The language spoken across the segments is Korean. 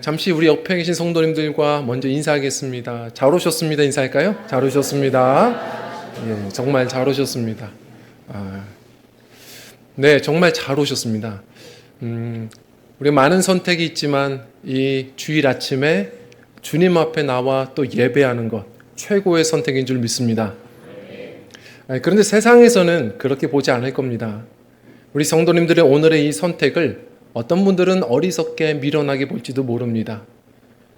잠시 우리 옆에 계신 성도님들과 먼저 인사하겠습니다. 잘 오셨습니다. 인사할까요? 잘 오셨습니다. 예, 정말 잘 오셨습니다. 네, 정말 잘 오셨습니다. 우리 많은 선택이 있지만 이 주일 아침에 주님 앞에 나와 또 예배하는 것 최고의 선택인 줄 믿습니다. 그런데 세상에서는 그렇게 보지 않을 겁니다. 우리 성도님들의 오늘의 이 선택을 어떤 분들은 어리석게 미련하게 볼지도 모릅니다.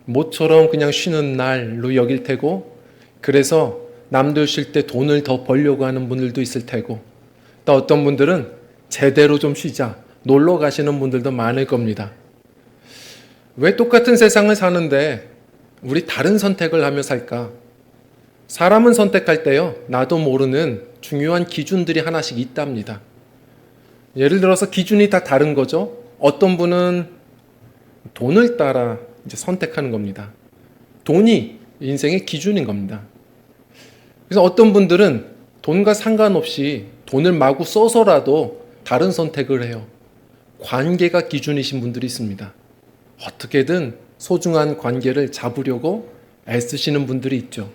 모처럼 그냥 쉬는 날로 여길 테고, 그래서 남들 쉴 때 돈을 더 벌려고 하는 분들도 있을 테고, 또 어떤 분들은 제대로 좀 쉬자 놀러 가시는 분들도 많을 겁니다. 왜 똑같은 세상을 사는데 우리 다른 선택을 하며 살까? 사람은 선택할 때요, 나도 모르는 중요한 기준들이 하나씩 있답니다. 예를 들어서 기준이 다 다른 거죠. 어떤 분은 돈을 따라 이제 선택하는 겁니다. 돈이 인생의 기준인 겁니다. 그래서 어떤 분들은 돈과 상관없이 돈을 마구 써서라도 다른 선택을 해요. 관계가 기준이신 분들이 있습니다. 어떻게든 소중한 관계를 잡으려고 애쓰시는 분들이 있죠.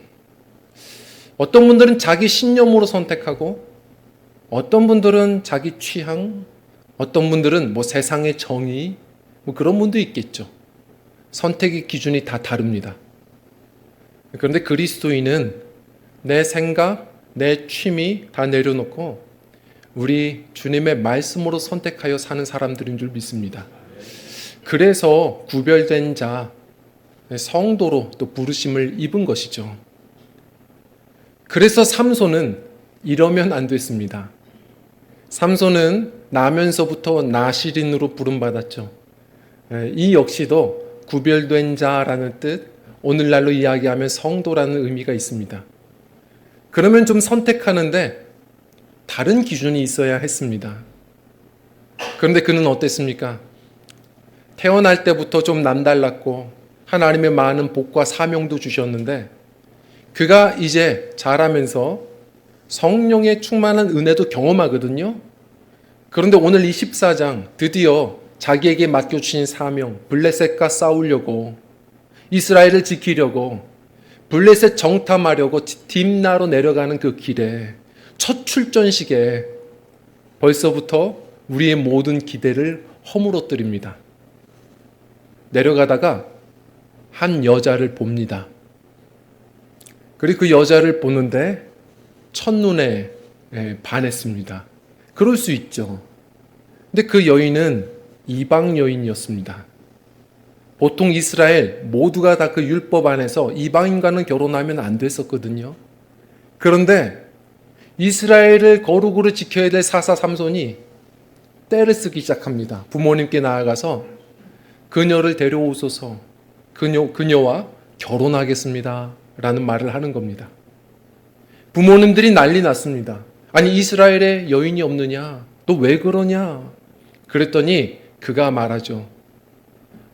어떤 분들은 자기 신념으로 선택하고, 어떤 분들은 자기 취향, 어떤 분들은 세상의 정의, 그런 분도 있겠죠. 선택의 기준이 다 다릅니다. 그런데 그리스도인은 내 생각, 내 취미 다 내려놓고 우리 주님의 말씀으로 선택하여 사는 사람들인 줄 믿습니다. 그래서 구별된 자, 성도로 또 부르심을 입은 것이죠. 그래서 삼손은 이러면 안 됐습니다. 삼손은 나면서부터 나시린으로 부름받았죠. 이 역시도 구별된 자라는 뜻, 오늘날로 이야기하면 성도라는 의미가 있습니다. 그러면 좀 선택하는데 다른 기준이 있어야 했습니다. 그런데 그는 어땠습니까? 태어날 때부터 좀 남달랐고 하나님의 많은 복과 사명도 주셨는데, 그가 이제 자라면서 성령의 충만한 은혜도 경험하거든요. 그런데 오늘 24장 드디어 자기에게 맡겨주신 사명, 블레셋과 싸우려고, 이스라엘을 지키려고, 블레셋 정탐하려고 딥나로 내려가는 그 길에, 첫 출전식에 벌써부터 우리의 모든 기대를 허물어뜨립니다. 내려가다가 한 여자를 봅니다. 그리고 그 여자를 보는데 첫눈에 반했습니다. 그럴 수 있죠. 근데 그 여인은 이방 여인이었습니다. 보통 이스라엘 모두가 다 그 율법 안에서 이방인과는 결혼하면 안 됐었거든요. 그런데 이스라엘을 거룩으로 지켜야 될 사사 삼손이 떼를 쓰기 시작합니다. 부모님께 나아가서 그녀를 데려오소서, 그녀와 결혼하겠습니다 라는 말을 하는 겁니다. 부모님들이 난리 났습니다. 아니, 이스라엘에 여인이 없느냐? 너 왜 그러냐? 그랬더니 그가 말하죠.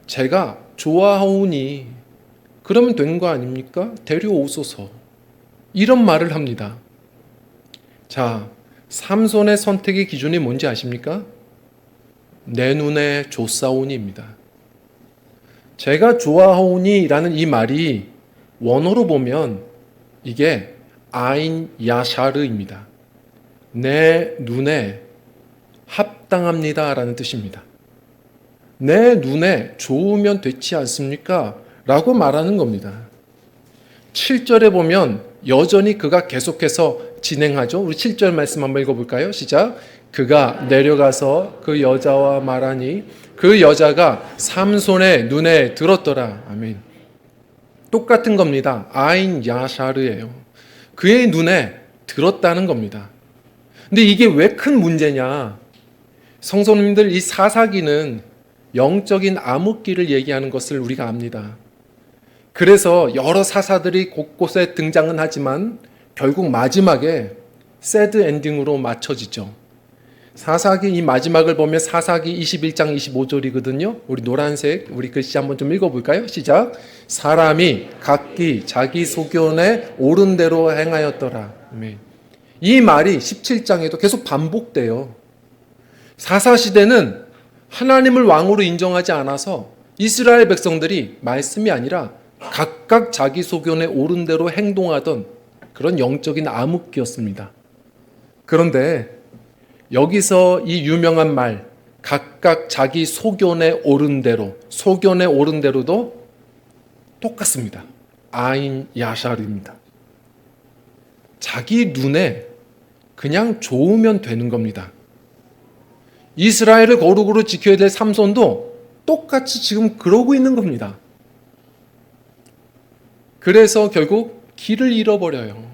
제가 좋아하오니 그러면 된 거 아닙니까? 데려오소서. 이런 말을 합니다. 자, 삼손의 선택의 기준이 뭔지 아십니까? 내 눈에 좋사오니입니다. 제가 좋아하오니 라는 이 말이 원어로 보면 이게 아인 야샤르입니다. 내 눈에 합당합니다 라는 뜻입니다. 내 눈에 좋으면 되지 않습니까? 라고 말하는 겁니다. 7절에 보면 여전히 그가 계속해서 진행하죠. 우리 7절 말씀 한번 읽어볼까요? 시작. 그가 내려가서 그 여자와 말하니 그 여자가 삼손의 눈에 들었더라. 아멘. 똑같은 겁니다. 아인 야샤르예요. 그의 눈에 들었다는 겁니다. 근데 이게 왜 큰 문제냐? 성도님들, 이 사사기는 영적인 암흑기를 얘기하는 것을 우리가 압니다. 그래서 여러 사사들이 곳곳에 등장은 하지만 결국 마지막에 새드 엔딩으로 맞춰지죠. 사사기 이 마지막을 보면 사사기 21장 25절이거든요. 우리 노란색 우리 글씨 한번 좀 읽어볼까요? 시작. 사람이 각기 자기 소견에 옳은 대로 행하였더라. 이 말이 17장에도 계속 반복돼요. 사사시대는 하나님을 왕으로 인정하지 않아서 이스라엘 백성들이 말씀이 아니라 각각 자기 소견에 옳은 대로 행동하던 그런 영적인 암흑기였습니다. 그런데 여기서 이 유명한 말, 각각 자기 소견에 옳은 대로도 똑같습니다. 아인 야샬입니다. 자기 눈에 그냥 좋으면 되는 겁니다. 이스라엘을 거룩으로 지켜야 될 삼손도 똑같이 지금 그러고 있는 겁니다. 그래서 결국 길을 잃어버려요.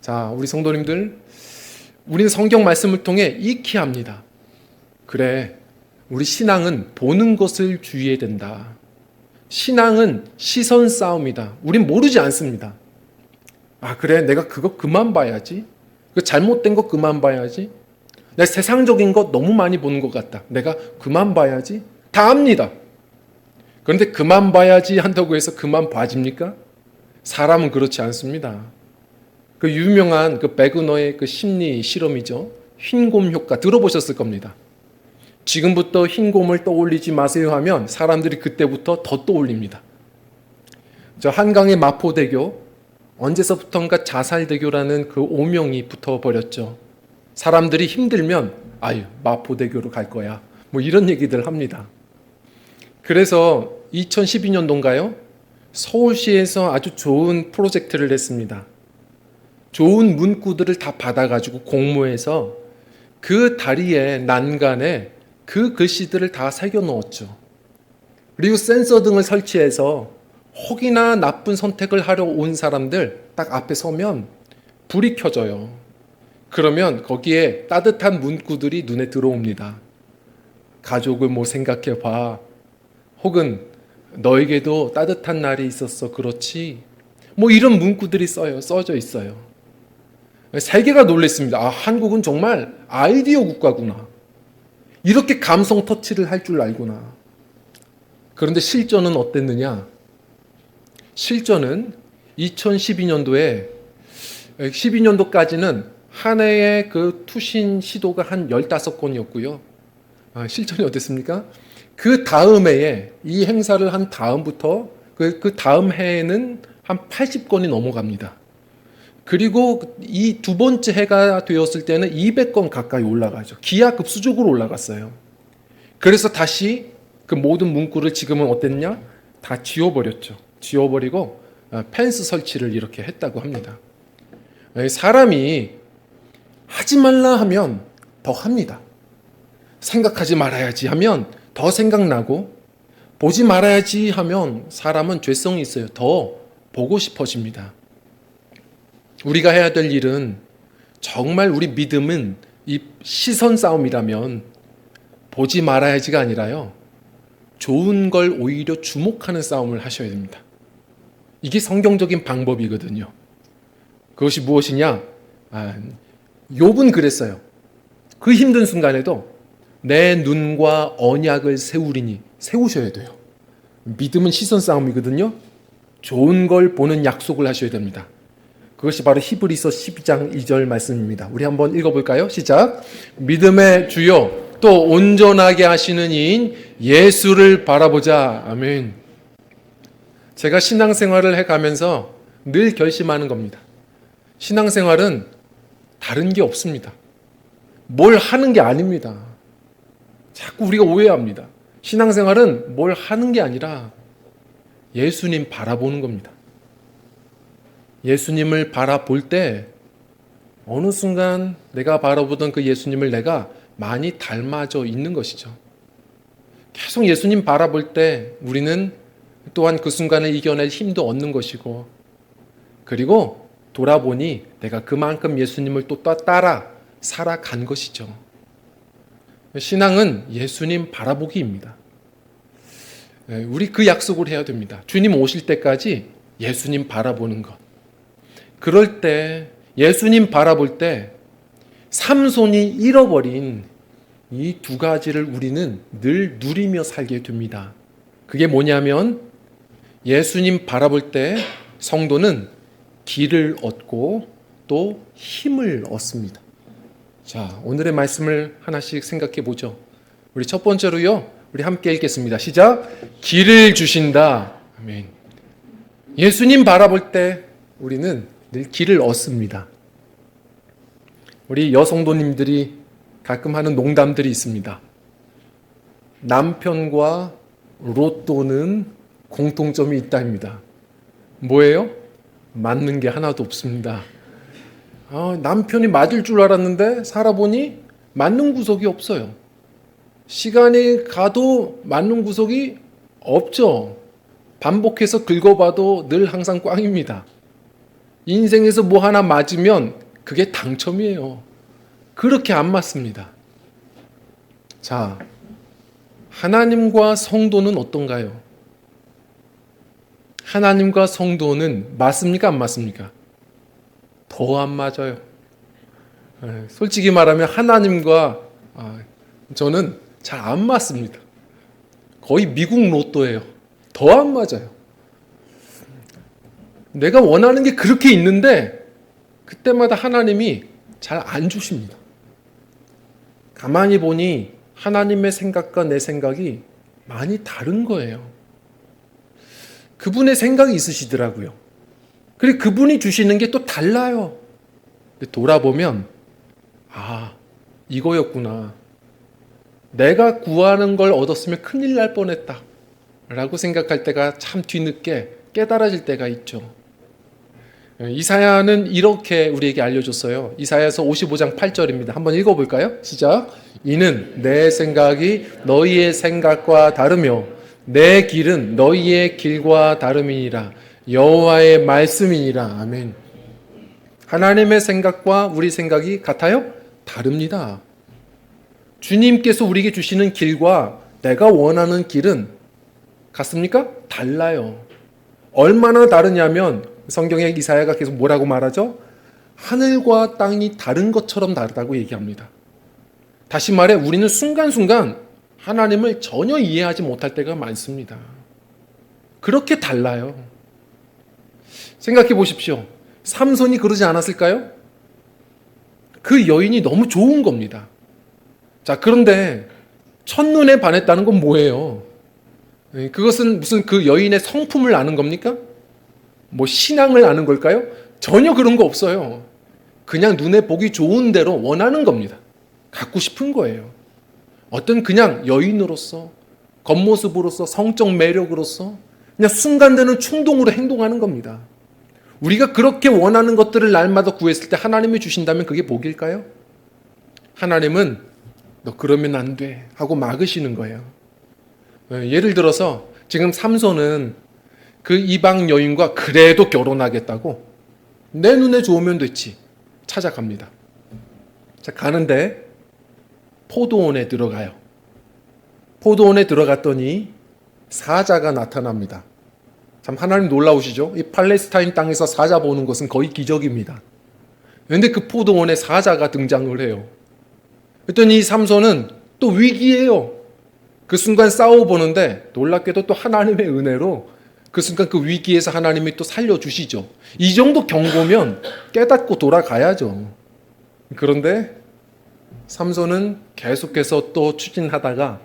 자, 우리 성도님들, 우리는 성경 말씀을 통해 익히 합니다. 그래, 우리 신앙은 보는 것을 주의해야 된다. 신앙은 시선 싸움이다. 우린 모르지 않습니다. 아, 그래, 내가 그거 그만 봐야지. 그 잘못된 거 그만 봐야지. 내 세상적인 것 너무 많이 보는 것 같다. 내가 그만 봐야지. 다 압니다. 그런데 그만 봐야지 한다고 해서 그만 봐집니까? 사람은 그렇지 않습니다. 그 유명한 그 배그너의 그 심리 실험이죠. 흰곰 효과 들어보셨을 겁니다. 지금부터 흰곰을 떠올리지 마세요 하면 사람들이 그때부터 더 떠올립니다. 저 한강의 마포대교, 언제서부턴가 자살대교라는 그 오명이 붙어버렸죠. 사람들이 힘들면 아유, 마포대교로 갈 거야. 뭐 이런 얘기들 합니다. 그래서 2012년도인가요? 서울시에서 아주 좋은 프로젝트를 했습니다. 좋은 문구들을 다 받아가지고 공모해서 그 다리의 난간에 그 글씨들을 다 새겨 넣었죠. 그리고 센서 등을 설치해서 혹이나 나쁜 선택을 하려 온 사람들 딱 앞에 서면 불이 켜져요. 그러면 거기에 따뜻한 문구들이 눈에 들어옵니다. 가족을 뭐 생각해 봐. 혹은 너에게도 따뜻한 날이 있었어. 그렇지. 뭐 이런 문구들이 써져 있어요. 세계가 놀랐습니다. 아, 한국은 정말 아이디어 국가구나. 이렇게 감성 터치를 할 줄 알구나. 그런데 실전은 어땠느냐? 실전은 2012년도에 12년도까지는 한 해의 그 투신 시도가 한 15건이었고요. 실전이 어땠습니까? 그 다음 해에 이 행사를 한 다음부터 그 다음 해에는 한 80건이 넘어갑니다. 그리고 이 두 번째 해가 되었을 때는 200건 가까이 올라가죠. 기하급수적으로 올라갔어요. 그래서 다시 그 모든 문구를 지금은 어땠냐? 다 지워버렸죠. 지워버리고 펜스 설치를 이렇게 했다고 합니다. 사람이 하지 말라 하면 더 합니다. 생각하지 말아야지 하면 더 생각나고, 보지 말아야지 하면 사람은 죄성이 있어요. 더 보고 싶어집니다. 우리가 해야 될 일은, 정말 우리 믿음은 이 시선 싸움이라면 보지 말아야지가 아니라요, 좋은 걸 오히려 주목하는 싸움을 하셔야 됩니다. 이게 성경적인 방법이거든요. 그것이 무엇이냐? 욥은 그랬어요. 그 힘든 순간에도 내 눈과 언약을 세우리니, 세우셔야 돼요. 믿음은 시선 싸움이거든요. 좋은 걸 보는 약속을 하셔야 됩니다. 그것이 바로 히브리서 12장 2절 말씀입니다. 우리 한번 읽어볼까요? 시작. 믿음의 주요 또 온전하게 하시는 이인 예수를 바라보자. 아멘. 제가 신앙생활을 해가면서 늘 결심하는 겁니다. 신앙생활은 다른 게 없습니다. 뭘 하는 게 아닙니다. 자꾸 우리가 오해합니다. 신앙생활은 뭘 하는 게 아니라 예수님 바라보는 겁니다. 예수님을 바라볼 때 어느 순간 내가 바라보던 그 예수님을 내가 많이 닮아져 있는 것이죠. 계속 예수님 바라볼 때 우리는 또한 그 순간을 이겨낼 힘도 얻는 것이고, 그리고 돌아보니 내가 그만큼 예수님을 또 따라 살아간 것이죠. 신앙은 예수님 바라보기입니다. 우리 그 약속을 해야 됩니다. 주님 오실 때까지 예수님 바라보는 것. 그럴 때, 예수님 바라볼 때 삼손이 잃어버린 이 두 가지를 우리는 늘 누리며 살게 됩니다. 그게 뭐냐면, 예수님 바라볼 때 성도는 길을 얻고 또 힘을 얻습니다. 자, 오늘의 말씀을 하나씩 생각해 보죠. 우리 첫 번째로요, 우리 함께 읽겠습니다. 시작. 길을 주신다. 아멘. 예수님 바라볼 때 우리는 늘 길을 얻습니다. 우리 여성도님들이 가끔 하는 농담들이 있습니다. 남편과 로또는 공통점이 있다입니다. 뭐예요? 맞는 게 하나도 없습니다. 남편이 맞을 줄 알았는데 살아보니 맞는 구석이 없어요. 시간이 가도 맞는 구석이 없죠. 반복해서 긁어봐도 늘 항상 꽝입니다. 인생에서 뭐 하나 맞으면 그게 당첨이에요. 그렇게 안 맞습니다. 자, 하나님과 성도는 어떤가요? 하나님과 성도는 맞습니까? 안 맞습니까? 더 안 맞아요. 솔직히 말하면 하나님과 저는 잘 안 맞습니다. 거의 미국 로또예요. 더 안 맞아요. 내가 원하는 게 그렇게 있는데 그때마다 하나님이 잘 안 주십니다. 가만히 보니 하나님의 생각과 내 생각이 많이 다른 거예요. 그분의 생각이 있으시더라고요. 그리고 그분이 주시는 게 또 달라요. 근데 돌아보면 이거였구나. 내가 구하는 걸 얻었으면 큰일 날 뻔했다 라고 생각할 때가 참 뒤늦게 깨달아질 때가 있죠. 이사야는 이렇게 우리에게 알려줬어요. 이사야서 55장 8절입니다. 한번 읽어볼까요? 시작. 이는 내 생각이 너희의 생각과 다르며 내 길은 너희의 길과 다름이니라. 여호와의 말씀이니라. 아멘. 하나님의 생각과 우리 생각이 같아요? 다릅니다. 주님께서 우리에게 주시는 길과 내가 원하는 길은 같습니까? 달라요. 얼마나 다르냐면 성경의 이사야가 계속 뭐라고 말하죠? 하늘과 땅이 다른 것처럼 다르다고 얘기합니다. 다시 말해 우리는 순간순간 하나님을 전혀 이해하지 못할 때가 많습니다. 그렇게 달라요. 생각해 보십시오. 삼손이 그러지 않았을까요? 그 여인이 너무 좋은 겁니다. 자, 그런데 첫눈에 반했다는 건 뭐예요? 그것은 무슨 그 여인의 성품을 아는 겁니까? 뭐 신앙을 아는 걸까요? 전혀 그런 거 없어요. 그냥 눈에 보기 좋은 대로 원하는 겁니다. 갖고 싶은 거예요. 어떤 그냥 여인으로서, 겉모습으로서, 성적 매력으로서 그냥 순간되는 충동으로 행동하는 겁니다. 우리가 그렇게 원하는 것들을 날마다 구했을 때 하나님이 주신다면 그게 복일까요? 하나님은 너 그러면 안 돼 하고 막으시는 거예요. 예를 들어서 지금 삼손은 그 이방 여인과 그래도 결혼하겠다고 내 눈에 좋으면 됐지 찾아갑니다. 자, 가는데 포도원에 들어가요. 포도원에 들어갔더니 사자가 나타납니다. 참 하나님 놀라우시죠? 이 팔레스타인 땅에서 사자 보는 것은 거의 기적입니다. 그런데 그 포도원에 사자가 등장을 해요. 그랬더니 이 삼손은 또 위기예요. 그 순간 싸워보는데 놀랍게도 또 하나님의 은혜로 그 순간 그 위기에서 하나님이 또 살려주시죠. 이 정도 경고면 깨닫고 돌아가야죠. 그런데 삼손은 계속해서 또 추진하다가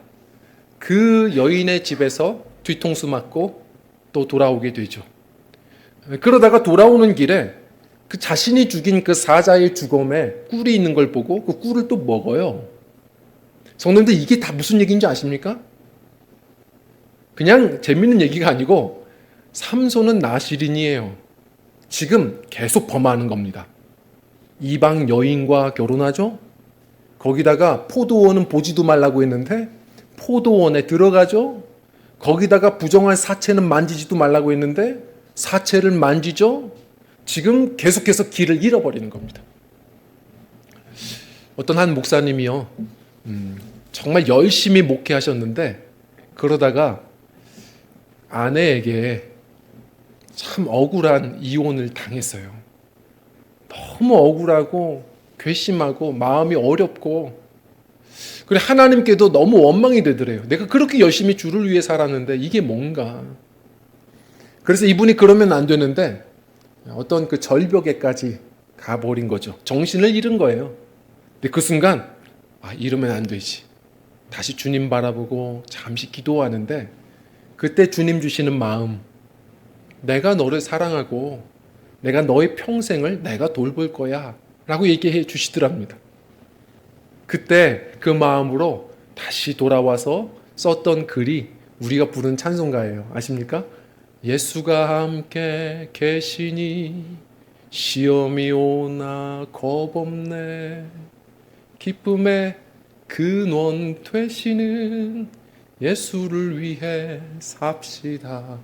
그 여인의 집에서 뒤통수 맞고 또 돌아오게 되죠. 그러다가 돌아오는 길에 그 자신이 죽인 그 사자의 주검에 꿀이 있는 걸 보고 그 꿀을 또 먹어요. 성도님들 이게 다 무슨 얘기인지 아십니까? 그냥 재밌는 얘기가 아니고 삼손은 나시린이에요. 지금 계속 범하는 겁니다. 이방 여인과 결혼하죠. 거기다가 포도원은 보지도 말라고 했는데 포도원에 들어가죠. 거기다가 부정한 사체는 만지지도 말라고 했는데 사체를 만지죠. 지금 계속해서 길을 잃어버리는 겁니다. 어떤 한 목사님이요. 정말 열심히 목회하셨는데 그러다가 아내에게 참 억울한 이혼을 당했어요. 너무 억울하고 괘씸하고 마음이 어렵고 그래 하나님께도 너무 원망이 되더래요. 내가 그렇게 열심히 주를 위해 살았는데 이게 뭔가. 그래서 이분이 그러면 안 되는데 어떤 그 절벽에까지 가버린 거죠. 정신을 잃은 거예요. 근데 그 순간 이러면 안 되지. 다시 주님 바라보고 잠시 기도하는데 그때 주님 주시는 마음, 내가 너를 사랑하고 내가 너의 평생을 내가 돌볼 거야 라고 얘기해 주시더랍니다. 그때 그 마음으로 다시 돌아와서 썼던 글이 우리가 부른 찬송가예요. 아십니까? 예수가 함께 계시니 시험이 오나 겁없네. 기쁨의 근원 되시는 예수를 위해 삽시다.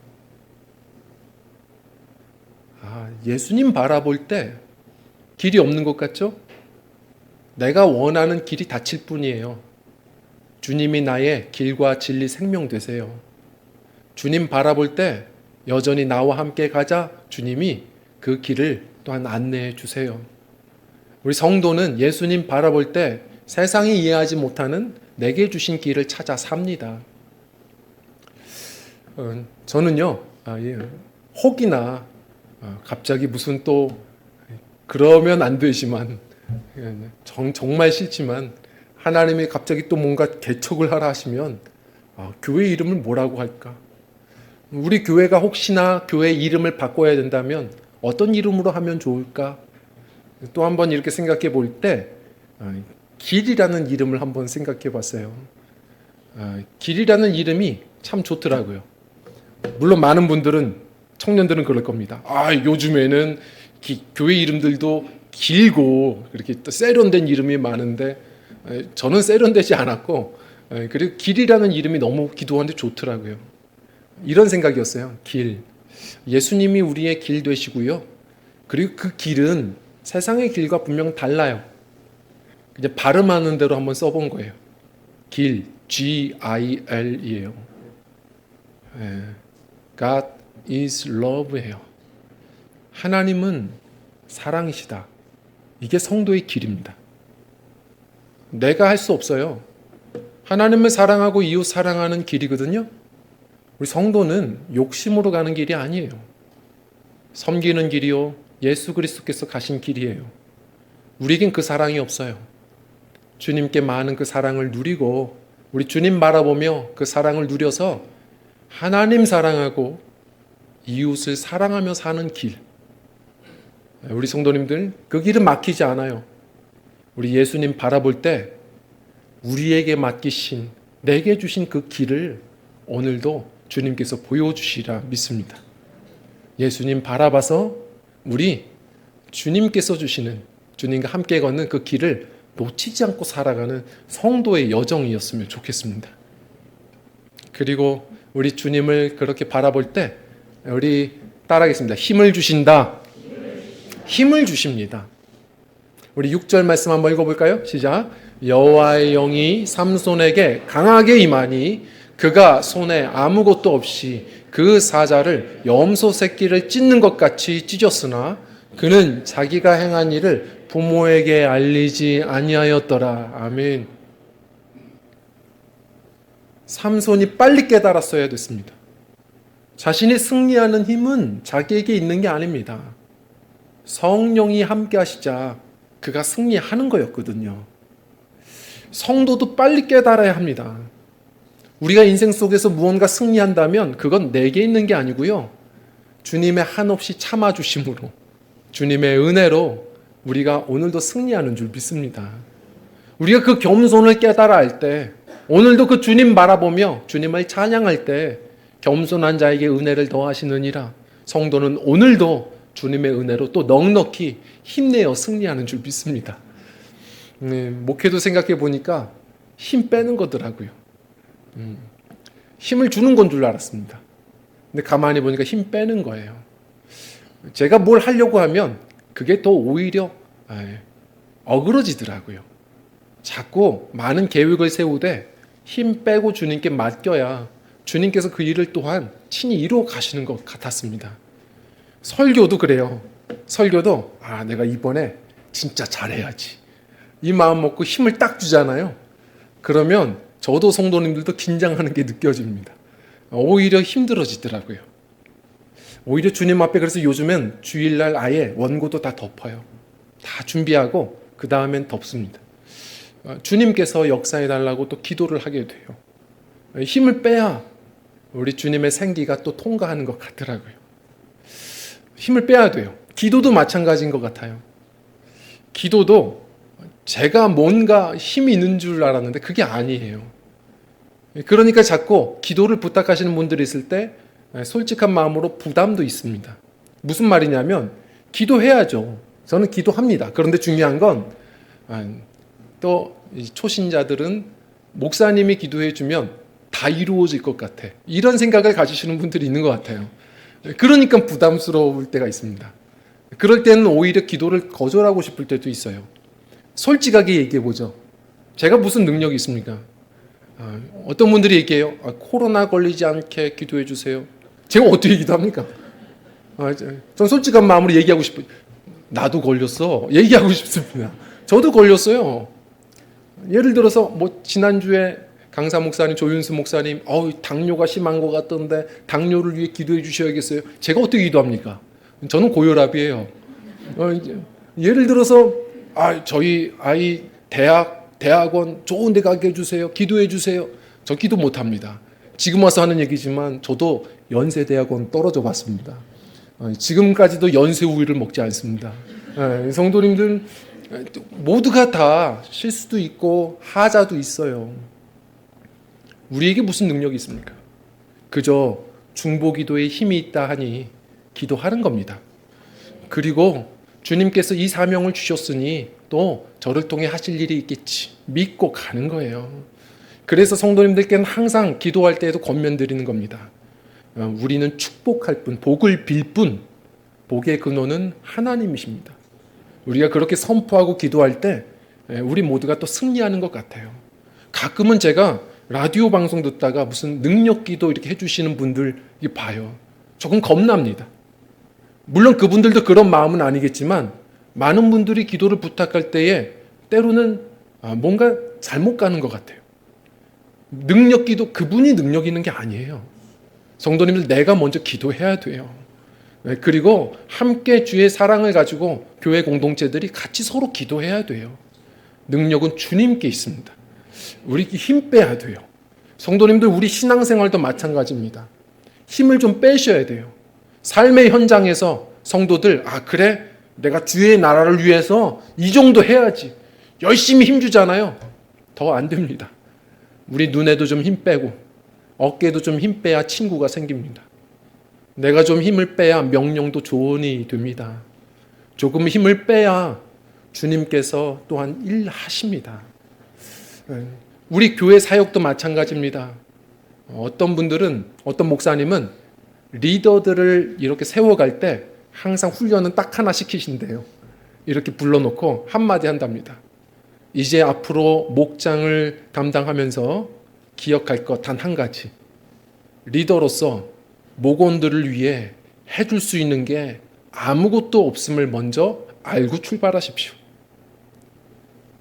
예수님 바라볼 때 길이 없는 것 같죠? 내가 원하는 길이 닫힐 뿐이에요. 주님이 나의 길과 진리 생명 되세요. 주님 바라볼 때 여전히 나와 함께 가자. 주님이 그 길을 또한 안내해 주세요. 우리 성도는 예수님 바라볼 때 세상이 이해하지 못하는 내게 주신 길을 찾아 삽니다. 저는요, 혹이나 갑자기 무슨 또 그러면 안 되지만 정말 싫지만 하나님이 갑자기 또 뭔가 개척을 하라 하시면 교회 이름을 뭐라고 할까? 우리 교회가 혹시나 교회 이름을 바꿔야 된다면 어떤 이름으로 하면 좋을까? 또 한번 이렇게 생각해 볼 때 길이라는 이름을 한번 생각해 봤어요. 길이라는 이름이 참 좋더라고요. 물론 많은 분들은 청년들은 그럴 겁니다. 요즘에는 교회 이름들도 길고 그렇게 또 세련된 이름이 많은데 저는 세련되지 않았고 그리고 길이라는 이름이 너무 기도하는데 좋더라고요. 이런 생각이었어요. 길. 예수님이 우리의 길 되시고요. 그리고 그 길은 세상의 길과 분명 달라요. 이제 발음하는 대로 한번 써본 거예요. 길, G-I-L이에요. God is love예요. 하나님은 사랑이시다. 이게 성도의 길입니다. 내가 할 수 없어요. 하나님을 사랑하고 이웃 사랑하는 길이거든요. 우리 성도는 욕심으로 가는 길이 아니에요. 섬기는 길이요. 예수 그리스도께서 가신 길이에요. 우리에겐 그 사랑이 없어요. 주님께 많은 그 사랑을 누리고 우리 주님 바라보며 그 사랑을 누려서 하나님 사랑하고 이웃을 사랑하며 사는 길. 우리 성도님들 그 길은 막히지 않아요. 우리 예수님 바라볼 때 우리에게 맡기신 내게 주신 그 길을 오늘도 주님께서 보여주시라 믿습니다. 예수님 바라봐서 우리 주님께서 주시는 주님과 함께 걷는 그 길을 놓치지 않고 살아가는 성도의 여정이었으면 좋겠습니다. 그리고 우리 주님을 그렇게 바라볼 때 우리 따라하겠습니다. 힘을 주신다. 힘을 주십니다. 우리 6절 말씀 한번 읽어볼까요? 시작. 여호와의 영이 삼손에게 강하게 임하니 그가 손에 아무것도 없이 그 사자를 염소 새끼를 찢는 것 같이 찢었으나 그는 자기가 행한 일을 부모에게 알리지 아니하였더라. 아멘. 삼손이 빨리 깨달았어야 됐습니다. 자신이 승리하는 힘은 자기에게 있는 게 아닙니다. 성령이 함께 하시자 그가 승리하는 거였거든요. 성도도 빨리 깨달아야 합니다. 우리가 인생 속에서 무언가 승리한다면 그건 내게 있는 게 아니고요. 주님의 한없이 참아주심으로 주님의 은혜로 우리가 오늘도 승리하는 줄 믿습니다. 우리가 그 겸손을 깨달아 할 때 오늘도 그 주님 바라보며 주님을 찬양할 때 겸손한 자에게 은혜를 더하시느니라. 성도는 오늘도 주님의 은혜로 또 넉넉히 힘내어 승리하는 줄 믿습니다. 목회도 생각해 보니까 힘 빼는 거더라고요. 힘을 주는 건 줄 알았습니다. 근데 가만히 보니까 힘 빼는 거예요. 제가 뭘 하려고 하면 그게 더 오히려 어그러지더라고요. 자꾸 많은 계획을 세우되 힘 빼고 주님께 맡겨야 주님께서 그 일을 또한 친히 이루어 가시는 것 같았습니다. 설교도 그래요. 설교도 내가 이번에 진짜 잘해야지. 이 마음 먹고 힘을 딱 주잖아요. 그러면 저도 성도님들도 긴장하는 게 느껴집니다. 오히려 힘들어지더라고요. 오히려 주님 앞에 그래서 요즘엔 주일날 아예 원고도 다 덮어요. 다 준비하고 그 다음엔 덮습니다. 주님께서 역사해 달라고 또 기도를 하게 돼요. 힘을 빼야 우리 주님의 생기가 또 통과하는 것 같더라고요. 힘을 빼야 돼요. 기도도 마찬가지인 것 같아요. 기도도 제가 뭔가 힘이 있는 줄 알았는데 그게 아니에요. 그러니까 자꾸 기도를 부탁하시는 분들이 있을 때 솔직한 마음으로 부담도 있습니다. 무슨 말이냐면 기도해야죠. 저는 기도합니다. 그런데 중요한 건 또 초신자들은 목사님이 기도해 주면 다 이루어질 것 같아. 이런 생각을 가지시는 분들이 있는 것 같아요. 그러니까 부담스러울 때가 있습니다. 그럴 때는 오히려 기도를 거절하고 싶을 때도 있어요. 솔직하게 얘기해 보죠. 제가 무슨 능력이 있습니까? 어떤 분들이 얘기해요. 코로나 걸리지 않게 기도해 주세요. 제가 어떻게 기도합니까? 전 솔직한 마음으로 얘기하고 싶어요. 나도 걸렸어. 얘기하고 싶습니다. 저도 걸렸어요. 예를 들어서 지난주에 강사 목사님, 조윤수 목사님, 당뇨가 심한 것 같던데 당뇨를 위해 기도해 주셔야겠어요. 제가 어떻게 기도합니까? 저는 고혈압이에요. 예를 들어서 저희 아이 대학원 좋은 데 가게 해주세요. 기도해 주세요. 저 기도 못합니다. 지금 와서 하는 얘기지만 저도 연세대학원 떨어져 봤습니다. 지금까지도 연세 우유를 먹지 않습니다. 성도님들 모두가 다 실수도 있고 하자도 있어요. 우리에게 무슨 능력이 있습니까? 그저 중보기도에 힘이 있다 하니 기도하는 겁니다. 그리고 주님께서 이 사명을 주셨으니 또 저를 통해 하실 일이 있겠지 믿고 가는 거예요. 그래서 성도님들께는 항상 기도할 때에도 권면드리는 겁니다. 우리는 축복할 뿐, 복을 빌 뿐, 복의 근원은 하나님이십니다. 우리가 그렇게 선포하고 기도할 때 우리 모두가 또 승리하는 것 같아요. 가끔은 제가 라디오 방송 듣다가 무슨 능력 기도 이렇게 해주시는 분들 봐요. 조금 겁납니다. 물론 그분들도 그런 마음은 아니겠지만 많은 분들이 기도를 부탁할 때에 때로는 뭔가 잘못 가는 것 같아요. 능력 기도, 그분이 능력 있는 게 아니에요. 성도님들, 내가 먼저 기도해야 돼요. 그리고 함께 주의 사랑을 가지고 교회 공동체들이 같이 서로 기도해야 돼요. 능력은 주님께 있습니다. 우리 힘 빼야 돼요. 성도님들, 우리 신앙생활도 마찬가지입니다. 힘을 좀 빼셔야 돼요. 삶의 현장에서 성도들, 그래? 내가 주의 나라를 위해서 이 정도 해야지. 열심히 힘주잖아요. 더 안 됩니다. 우리 눈에도 좀 힘 빼고 어깨도 좀 힘 빼야 친구가 생깁니다. 내가 좀 힘을 빼야 명령도 조언이 됩니다. 조금 힘을 빼야 주님께서 또한 일하십니다. 우리 교회 사역도 마찬가지입니다. 어떤 분들은, 어떤 목사님은 리더들을 이렇게 세워갈 때 항상 훈련은 딱 하나 시키신대요. 이렇게 불러놓고 한마디 한답니다. 이제 앞으로 목장을 담당하면서 기억할 것 단 한 가지. 리더로서 목원들을 위해 해줄 수 있는 게 아무것도 없음을 먼저 알고 출발하십시오.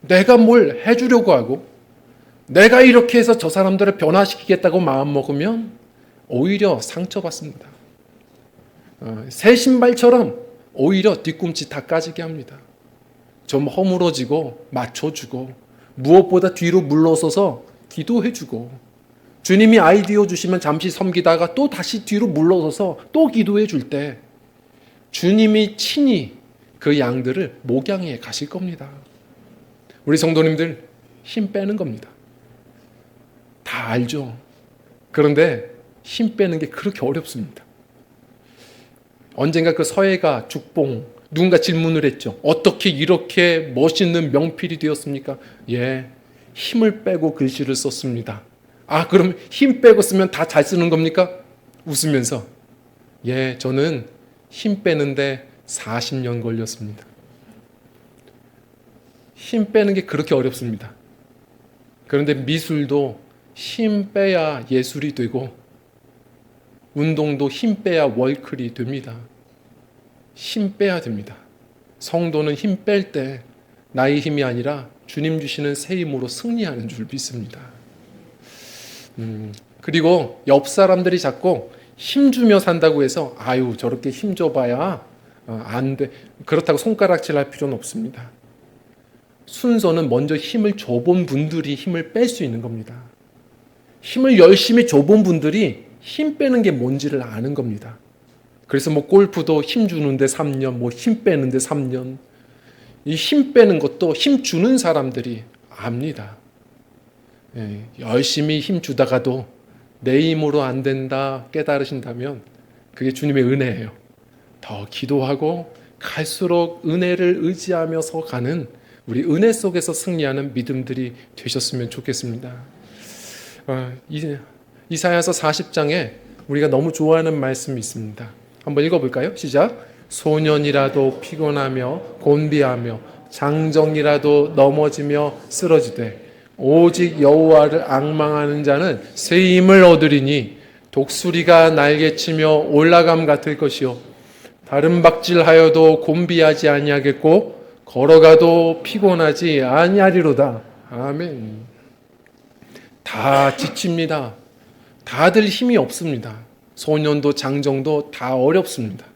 내가 뭘 해주려고 하고 내가 이렇게 해서 저 사람들을 변화시키겠다고 마음먹으면 오히려 상처받습니다. 새 신발처럼 오히려 뒤꿈치 다 까지게 합니다. 좀 허물어지고 맞춰주고 무엇보다 뒤로 물러서서 기도해주고 주님이 아이디어 주시면 잠시 섬기다가 또 다시 뒤로 물러서서 또 기도해 줄 때 주님이 친히 그 양들을 목양해 가실 겁니다. 우리 성도님들 힘 빼는 겁니다. 다 알죠. 그런데 힘 빼는 게 그렇게 어렵습니다. 언젠가 그 서예가 죽봉 누군가 질문을 했죠. 어떻게 이렇게 멋있는 명필이 되었습니까? 힘을 빼고 글씨를 썼습니다. 그럼 힘 빼고 쓰면 다 잘 쓰는 겁니까? 웃으면서 저는 힘 빼는데 40년 걸렸습니다. 힘 빼는 게 그렇게 어렵습니다. 그런데 미술도 힘 빼야 예술이 되고 운동도 힘 빼야 월클이 됩니다. 힘 빼야 됩니다. 성도는 힘 뺄 때 나의 힘이 아니라 주님 주시는 새 힘으로 승리하는 줄 믿습니다. 그리고 옆 사람들이 자꾸 힘주며 산다고 해서 저렇게 힘줘봐야 안 돼. 그렇다고 손가락질 할 필요는 없습니다. 순서는 먼저 힘을 줘본 분들이 힘을 뺄 수 있는 겁니다. 힘을 열심히 줘본 분들이 힘 빼는 게 뭔지를 아는 겁니다. 그래서 골프도 힘 주는데 3년, 힘 빼는데 3년. 이 힘 빼는 것도 힘 주는 사람들이 압니다. 열심히 힘 주다가도 내 힘으로 안 된다 깨달으신다면 그게 주님의 은혜예요. 더 기도하고 갈수록 은혜를 의지하면서 가는 우리 은혜 속에서 승리하는 믿음들이 되셨으면 좋겠습니다. 이사야서 40장에 우리가 너무 좋아하는 말씀이 있습니다. 한번 읽어볼까요? 시작. 소년이라도 피곤하며 곤비하며 장정이라도 넘어지며 쓰러지되 오직 여호와를 앙망하는 자는 새 힘을 얻으리니 독수리가 날개치며 올라감 같을 것이요 다른 박질하여도 곤비하지 아니하겠고 걸어가도 피곤하지 아니하리로다. 아멘. 다 지칩니다. 다들 힘이 없습니다. 소년도 장정도 다 어렵습니다.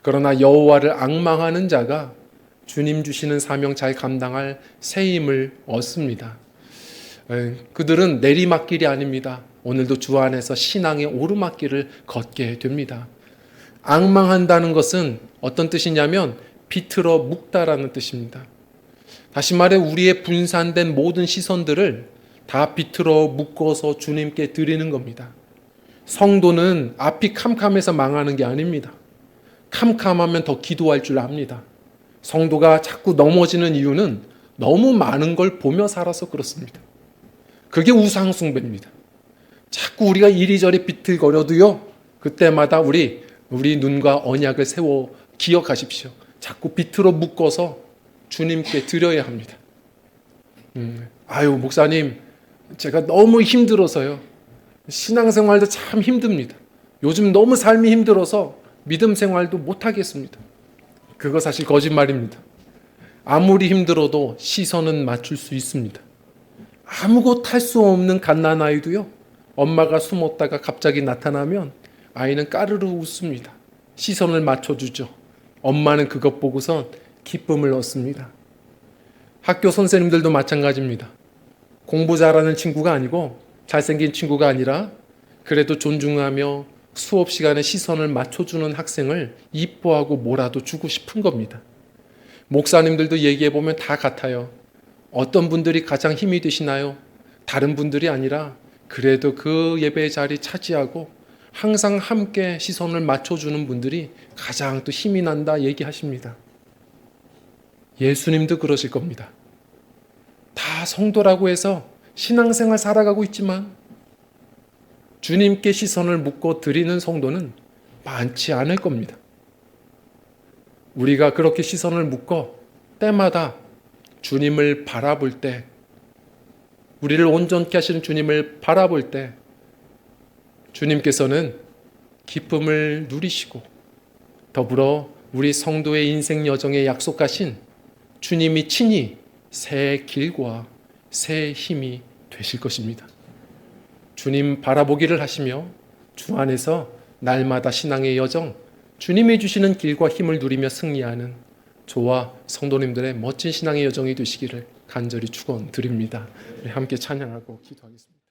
그러나 여호와를 앙망하는 자가 주님 주시는 사명 잘 감당할 새 힘을 얻습니다. 그들은 내리막길이 아닙니다. 오늘도 주 안에서 신앙의 오르막길을 걷게 됩니다. 앙망한다는 것은 어떤 뜻이냐면 비틀어 묶다라는 뜻입니다. 다시 말해 우리의 분산된 모든 시선들을 다 비틀어 묶어서 주님께 드리는 겁니다. 성도는 앞이 캄캄해서 망하는 게 아닙니다. 캄캄하면 더 기도할 줄 압니다. 성도가 자꾸 넘어지는 이유는 너무 많은 걸 보며 살아서 그렇습니다. 그게 우상숭배입니다. 자꾸 우리가 이리저리 비틀거려도요, 그때마다 우리 눈과 언약을 세워 기억하십시오. 자꾸 비틀어 묶어서 주님께 드려야 합니다. 목사님, 제가 너무 힘들어서요. 신앙생활도 참 힘듭니다. 요즘 너무 삶이 힘들어서 믿음 생활도 못하겠습니다. 그거 사실 거짓말입니다. 아무리 힘들어도 시선은 맞출 수 있습니다. 아무것도 할 수 없는 갓난아이도요, 엄마가 숨었다가 갑자기 나타나면 아이는 까르르 웃습니다. 시선을 맞춰주죠. 엄마는 그것 보고선 기쁨을 얻습니다. 학교 선생님들도 마찬가지입니다. 공부 잘하는 친구가 아니고 잘생긴 친구가 아니라 그래도 존중하며 수업 시간에 시선을 맞춰주는 학생을 이뻐하고 뭐라도 주고 싶은 겁니다. 목사님들도 얘기해보면 다 같아요. 어떤 분들이 가장 힘이 되시나요? 다른 분들이 아니라 그래도 그 예배의 자리 차지하고 항상 함께 시선을 맞춰주는 분들이 가장 또 힘이 난다 얘기하십니다. 예수님도 그러실 겁니다. 다 성도라고 해서 신앙생활 살아가고 있지만 주님께 시선을 묶어 드리는 성도는 많지 않을 겁니다. 우리가 그렇게 시선을 묶어 때마다 주님을 바라볼 때, 우리를 온전케 하시는 주님을 바라볼 때 주님께서는 기쁨을 누리시고 더불어 우리 성도의 인생 여정에 약속하신 주님이 친히 새 길과 새 힘이 되실 것입니다. 주님 바라보기를 하시며 주 안에서 날마다 신앙의 여정, 주님이 주시는 길과 힘을 누리며 승리하는 저와 성도님들의 멋진 신앙의 여정이 되시기를 간절히 축원드립니다. 함께 찬양하고 기도하겠습니다.